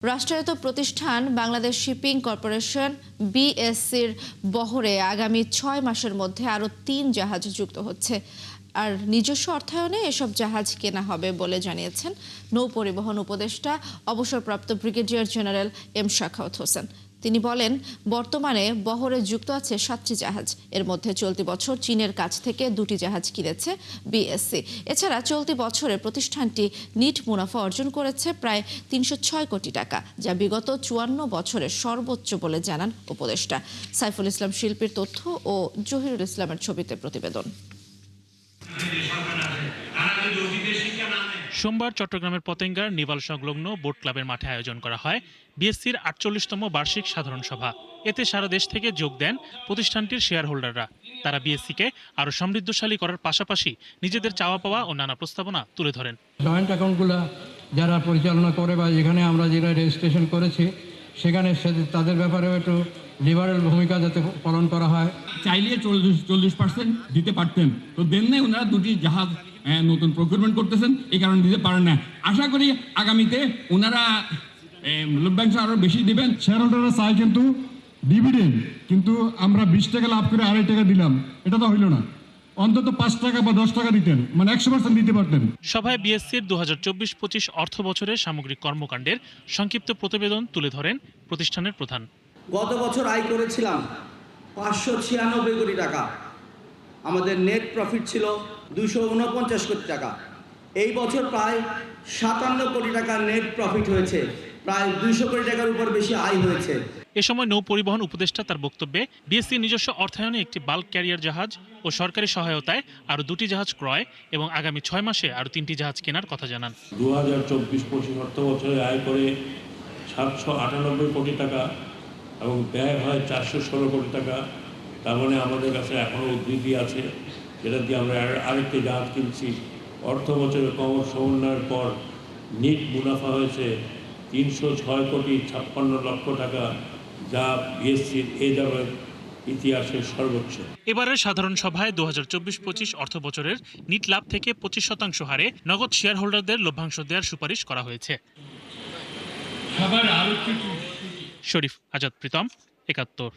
রাষ্ট্রায়ত্ত প্রতিষ্ঠান Bangladesh shipping corporation বিএসসির বহরে আগামী ৬ মাসের মধ্যে আরও ৩ জাহাজ যুক্ত হচ্ছে। আর নিজস্ব অর্থায়নে এসব জাহাজ কেনা হবে বলে জানিয়েছেন নৌ পরিবহন উপদেষ্টা অবসরপ্রাপ্ত brigadier general M Shakhawat Hossain. তিনি বলেন, বর্তমানে বহরে যুক্ত আছে ৭টি জাহাজ। এর মধ্যে চলতি বছর চীনের কাছ থেকে ২টি জাহাজ কিনেছে বিএসসি। এছাড়া চলতি বছরে প্রতিষ্ঠানটি নিট মুনাফা অর্জন করেছে প্রায় ৩০৬ কোটি টাকা, যা বিগত ৫৪ বছরের সর্বোচ্চ বলে জানান উপদেষ্টা। সাইফুল ইসলাম শিল্পীর তথ্য ও জহিরুল ইসলামের ছবিতে প্রতিবেদন। সোমবার চট্টগ্রামের পতেঙ্গার নিভাল সংলগ্ন বোট ক্লাবের মাঠে আয়োজন করা হয় বিএসসির ৪৮তম বার্ষিক সাধারণ সভা। এতে সারা দেশ থেকে যোগ দেন প্রতিষ্ঠানটির শেয়ার হোল্ডাররা। তারা বিএসসিকে আরও সমৃদ্ধশালী করার পাশাপাশি নিজেদের চাওয়া পাওয়া ও নানা প্রস্তাবনা তুলে ধরেন। জয়েন্ট অ্যাকাউন্টগুলো যারা পরিচালনা করে বা যেখানে আমরা যেটা রেজিস্ট্রেশন করেছি সেখানে তাদের ব্যাপারেও একটু লিবারেল ভূমিকা যাতে পালন করা হয়। চাইলে 40% দিতে পারতেন, তো দেন নাই। ওনারা 2টি জাহাজ নতুন প্রকিউরমেন্ট করতেছেন, এই কারণে দিতে পারেন না। আশা করি আগামীতে ওনারা লভ্যাংশ আরো বেশি দিবেন। শেয়ার হোল্ডাররা চাই কিন্তু ডিভিডেন্ড, কিন্তু আমরা 20 টাকা লাভ করে 2.5 টাকা দিলাম, এটা তো হইল না। অন্তত 5 টাকা বা 10 টাকা দিতেন, মানে 100% দিতে পারতেন। সভায় বিএসসির 2024-25 অর্থ বছরের সামগ্রিক কর্মকাণ্ডের সংক্ষিপ্ত প্রতিবেদন তুলে ধরেন প্রতিষ্ঠানের প্রধান। গত বছর আয় করেছিলাম 596 কোটি টাকা। আমাদের নেট প্রফিট ছিল 249 কোটি টাকা। এই বছর প্রায় 57 কোটি টাকা নেট প্রফিট হয়েছে, প্রায় 200 কোটি টাকার উপর বেশি আয় হয়েছে। এ সময় নৌ পরিবহন উপদেষ্টা তার বক্তব্যে বিএসসি নিজস্ব অর্থায়নে একটি বাল্ক ক্যারিয়ার জাহাজ ও সরকারি সহায়তায় আরও 2টি জাহাজ ক্রয় এবং আগামী 6 মাসে আরও 3টি জাহাজ কেনার কথা জানান। 2024-25 অর্থ বছরে আয় করে 798 কোটি টাকা এবং ব্যয় হয় 416 কোটি টাকা। তার মানে আমাদের কাছে এখনও উদ্ধৃতি আছে, যেটা দিয়ে আমরা আরেকটি জাহাজ কিনছি। অর্থ বছরে ক্রমশ উন্নয়নের পর নিট মুনাফা হয়েছে 306 কোটি 56 লক্ষ টাকা, যা বিএসসির যাবের ইতিহাসের সর্বোচ্চ। এবারের সাধারণ সভায় 2024-25 অর্থ বছরের নিট লাভ থেকে 25% হারে নগদ শেয়ার হোল্ডারদের লভ্যাংশ দেওয়ার সুপারিশ করা হয়েছে। শরীফ আজাদ প্রীতম, ৭১।